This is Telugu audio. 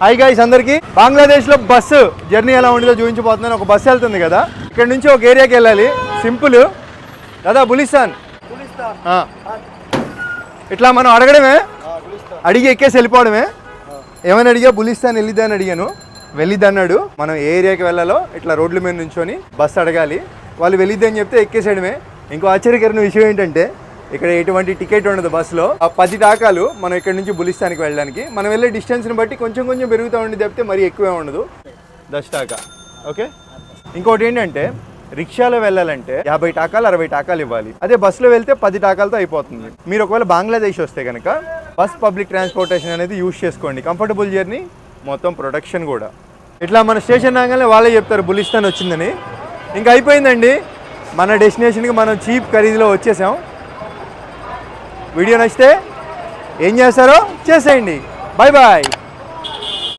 హాయ్ గైస్ అందరికి బంగ్లాదేశ్ లో బస్సు జర్నీ ఎలా ఉండదో చూపించబోతున్నాను. ఒక బస్సు వెళ్తుంది కదా, ఇక్కడ నుంచి ఒక ఏరియాకి వెళ్ళాలి. సింపుల్ కదా, బులిస్తాన్. ఇట్లా మనం అడగడమే, అడిగి ఎక్కేసి వెళ్ళిపోవడమే. ఏమని అడిగా, బులిస్తాన్ వెళ్ళిద్దా అని అడిగాను. వెళ్ళిద్ది అన్నాడు. మనం ఏ ఏరియాకి వెళ్ళాలో ఇట్లా రోడ్ల మీద నుంచొని బస్సు అడగాలి. వాళ్ళు వెళ్ళిద్ది అని చెప్తే ఎక్కేసేయడమే. ఇంకో ఆశ్చర్యకరమైన విషయం ఏంటంటే ఇక్కడ ఎటువంటి టికెట్ ఉండదు బస్సులో. 10 టాకాలు మనం ఇక్కడ నుంచి బులిస్తానికి వెళ్ళడానికి. మనం వెళ్ళే డిస్టెన్స్ని బట్టి కొంచెం కొంచెం పెరుగుతూ ఉండి తప్పితే మరీ ఎక్కువే ఉండదు. 10 టాకా. ఓకే. ఇంకోటి ఏంటంటే రిక్షాలో వెళ్ళాలంటే 50 టాకాలు 60 టాకాలు ఇవ్వాలి. అదే బస్సులో వెళ్తే 10 టాకాలతో అయిపోతుంది. మీరు ఒకవేళ బంగ్లాదేశ్ వస్తే కనుక బస్ పబ్లిక్ ట్రాన్స్పోర్టేషన్ అనేది యూజ్ చేసుకోండి. కంఫర్టబుల్ జర్నీ, మొత్తం ప్రొటెక్షన్ కూడా. ఇట్లా మన స్టేషన్ రాగానే వాళ్ళే చెప్తారు బులిస్తాన్ వచ్చిందని. ఇంకా అయిపోయిందండి, మన డెస్టినేషన్కి మనం చీప్ ఖరీదులో వచ్చేసాం. వీడియో నచ్చితే ఏం చేస్తారో చేసేయండి. Bye bye.